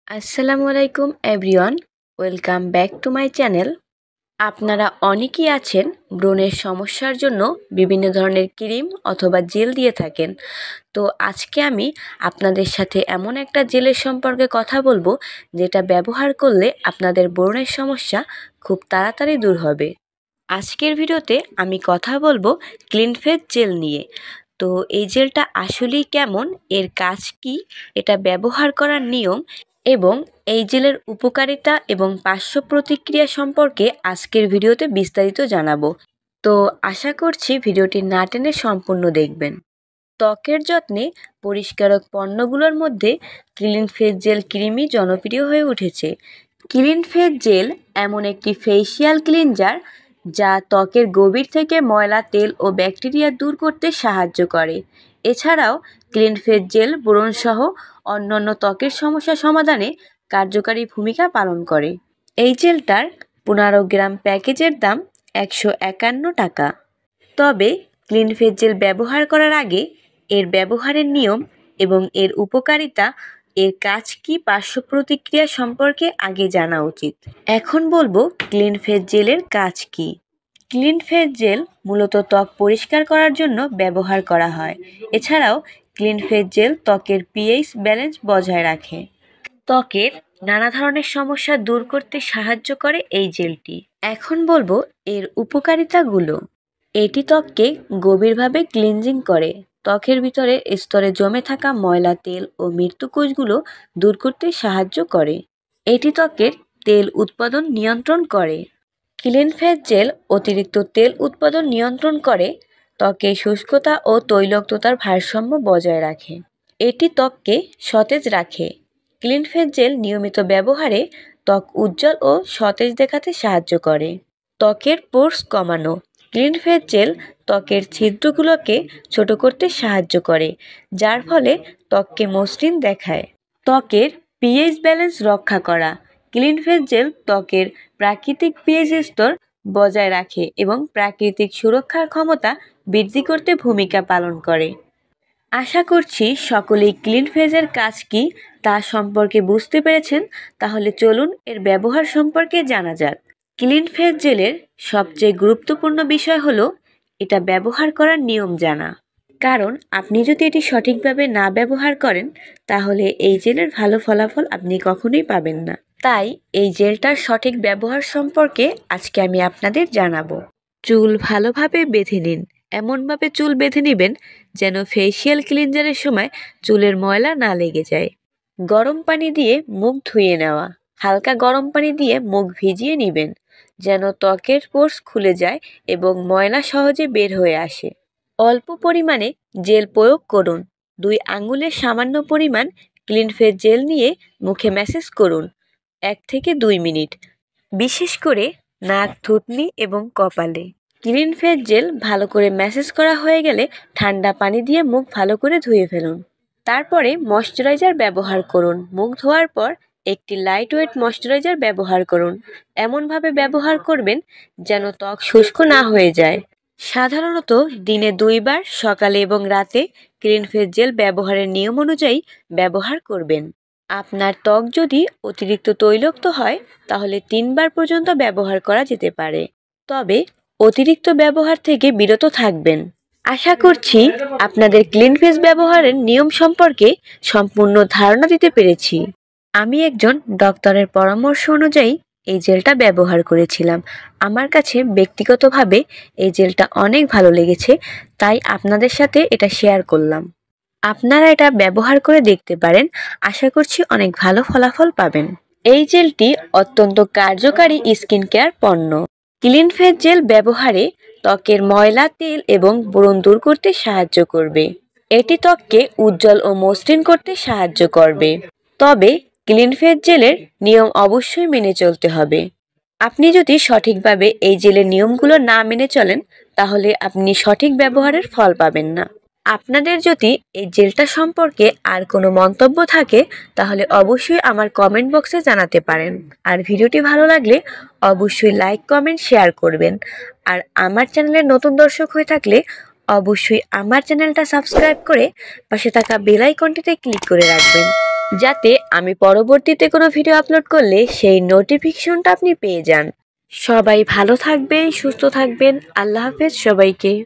আসসালামু আলাইকুম everyone, welcome back to my channel. আপনারা অনেকেই আছেন ব্রণের সমস্যার জন্য বিভিন্ন ধরনের ক্রিম অথবা জেল দিয়ে থাকেন। তো আজকে আমি আপনাদের সাথে এমন একটা জেলের সম্পর্কে কথা বলবো যেটা ব্যবহার করলে আপনাদের ব্রণের সমস্যা খুব তাড়াতাড়ি দূর হবে। আজকের ভিডিওতে আমি কথা বলবো ক্লিন ফেস জেল নিয়ে। তো এই জেলটা আসলেই কেমন, এর কাজ কি, এটা ব্যবহার করার নিয়ম এবং এই জেলের উপকারিতা এবং পার্শ্ব প্রতিক্রিয়া সম্পর্কে আজকের ভিডিওতে বিস্তারিত জানাবো। তো আশা করছি ভিডিওটি না টেনে সম্পূর্ণ দেখবেন। ত্বকের যত্নে পরিষ্কারক পণ্যগুলোর মধ্যে ক্লিন ফেস জেল ক্রিমই জনপ্রিয় হয়ে উঠেছে। ক্লিন ফেস জেল এমন একটি ফেসিয়াল ক্লিনজার যা ত্বকের গভীর থেকে ময়লা, তেল ও ব্যাকটেরিয়া দূর করতে সাহায্য করে। এছাড়াও ক্লিন ফেস জেল ব্রণসহ অন্যান্য ত্বকের সমস্যা সমাধানে কার্যকারী ভূমিকা পালন করে। এই জেলটার 15 গ্রাম প্যাকেজের দাম 151 টাকা। তবে ক্লিন ফেস জেল ব্যবহার করার আগে এর ব্যবহারের নিয়ম এবং এর উপকারিতা, এর কাজ কি, পার্শ্ব প্রতিক্রিয়া সম্পর্কে আগে জানা উচিত। এখন বলবো ক্লিন ফেস জেলের কাজ কি। ক্লিন ফেস জেল মূলত ত্বক পরিষ্কার করার জন্য ব্যবহার করা হয়। এছাড়াও ক্লিন ফেস জেল ত্বকের পিএইচ ব্যালেন্স বজায় রাখে। ত্বকের নানা ধরনের সমস্যা দূর করতে সাহায্য করে এই জেলটি। এখন বলবো এর উপকারিতাগুলো। এটি ত্বককে গভীরভাবে ক্লিনজিং করে, ত্বকের ভিতরে স্তরে জমে থাকা ময়লা, তেল ও মৃত্যুকোষগুলো দূর করতে সাহায্য করে। এটি ত্বকের তেল উৎপাদন নিয়ন্ত্রণ করে। ক্লিন ফেস জেল অতিরিক্ত তেল উৎপাদন নিয়ন্ত্রণ করে, ত্বকে শুষ্কতা ও তৈলাক্ততার ভারসাম্য বজায় রাখে। এটি ত্বককে সতেজ রাখে। ক্লিন ফেস জেল নিয়মিত ব্যবহারে ত্বক উজ্জ্বল ও সতেজ দেখাতে সাহায্য করে। ত্বকের পোরস কমানো। ক্লিন ফেস জেল ত্বকের ছিদ্রগুলোকে ছোট করতে সাহায্য করে, যার ফলে ত্বককে মসৃণ দেখায়। ত্বকের পিএইচ ব্যালেন্স রক্ষা করা। ক্লিন ফেস জেল ত্বকের প্রাকৃতিক পিএইচ স্তর বজায় রাখে এবং প্রাকৃতিক সুরক্ষার ক্ষমতা বৃদ্ধি করতে ভূমিকা পালন করে। আশা করছি সকলেই ক্লিন ফেসের কাজ কি তা সম্পর্কে বুঝতে পেরেছেন। তাহলে চলুন এর ব্যবহার সম্পর্কে জানা যাক। ক্লিন ফেস জেলের সবচেয়ে গুরুত্বপূর্ণ বিষয় হলো এটা ব্যবহার করার নিয়ম জানা। কারণ আপনি যদি এটি সঠিকভাবে না ব্যবহার করেন তাহলে এই জেলের ভালো ফলাফল আপনি কখনোই পাবেন না। তাই এই জেলটার সঠিক ব্যবহার সম্পর্কে আজকে আমি আপনাদের জানাবো। চুল ভালোভাবে বেঁধে নিন। এমনভাবে চুল বেঁধে নেবেন যেন ফেসিয়াল ক্লিনজারের সময় চুলের ময়লা না লেগে যায়। গরম পানি দিয়ে মুখ ধুয়ে নেওয়া। হালকা গরম পানি দিয়ে মুখ ভিজিয়ে নেবেন যেন ত্বকের পোরস খুলে যায় এবং ময়লা সহজে বের হয়ে আসে। অল্প পরিমাণে জেল প্রয়োগ করুন। 2 আঙ্গুলের সামান্য পরিমাণ ক্লিন ফেস জেল নিয়ে মুখে ম্যাসেজ করুন 1 থেকে 2 মিনিট, বিশেষ করে নাক, থুতনি এবং কপালে। ক্লিন ফেস জেল ভালো করে ম্যাসেজ করা হয়ে গেলে ঠান্ডা পানি দিয়ে মুখ ভালো করে ধুয়ে ফেলুন। তারপরে ময়শ্চারাইজার ব্যবহার করুন। মুখ ধোয়ার পর একটি লাইট ওয়েট ময়শ্চারাইজার ব্যবহার করুন। এমনভাবে ব্যবহার করবেন যেন ত্বক শুষ্ক না হয়ে যায়। সাধারণত দিনে 2 বার, সকালে এবং রাতে ক্লিন ফেস জেল ব্যবহারের নিয়ম অনুযায়ী ব্যবহার করবেন। আপনার ত্বক যদি অতিরিক্ত তৈলাক্ত হয় তাহলে 3 বার পর্যন্ত ব্যবহার করা যেতে পারে। তবে অতিরিক্ত ব্যবহার থেকে বিরত থাকবেন। আশা করছি আপনাদের ক্লিন ফেস ব্যবহারের নিয়ম সম্পর্কে সম্পূর্ণ ধারণা দিতে পেরেছি। আমি একজন ডক্টরের পরামর্শ অনুযায়ী এই জেলটা ব্যবহার করেছিলাম। আমার কাছে ব্যক্তিগতভাবে এই জেলটা অনেক ভালো লেগেছে, তাই আপনাদের সাথে এটা শেয়ার করলাম। আপনারা এটা ব্যবহার করে দেখতে পারেন। আশা করছি অনেক ভালো ফলাফল পাবেন। এই জেলটি অত্যন্ত কার্যকারী স্কিন কেয়ার পণ্য। ক্লিন ফেস জেল ব্যবহারে ত্বকের ময়লা, তেল এবং ব্রণ দূর করতে সাহায্য করবে। এটি ত্বককে উজ্জ্বল ও মসৃণ করতে সাহায্য করবে। তবে ক্লিন ফেস জেলের নিয়ম অবশ্যই মেনে চলতে হবে। আপনি যদি সঠিকভাবে এই জেলের নিয়মগুলো না মেনে চলেন তাহলে আপনি সঠিক ব্যবহারের ফল পাবেন না। আপনাদের যদি এই জেলটা সম্পর্কে আর কোনো মন্তব্য থাকে তাহলে অবশ্যই আমার কমেন্ট বক্সে জানাতে পারেন। আর ভিডিওটি ভালো লাগলে অবশ্যই লাইক, কমেন্ট, শেয়ার করবেন। আর আমার চ্যানেলের নতুন দর্শক হয়ে থাকলে অবশ্যই আমার চ্যানেলটা সাবস্ক্রাইব করে পাশে থাকা বেল আইকনটিতে ক্লিক করে রাখবেন যাতে আমি পরবর্তীতে কোনো ভিডিও আপলোড করলে সেই নোটিফিকেশনটা আপনি পেয়ে যান। সবাই ভালো থাকবেন, সুস্থ থাকবেন। আল্লাহ হাফেজ সবাইকে।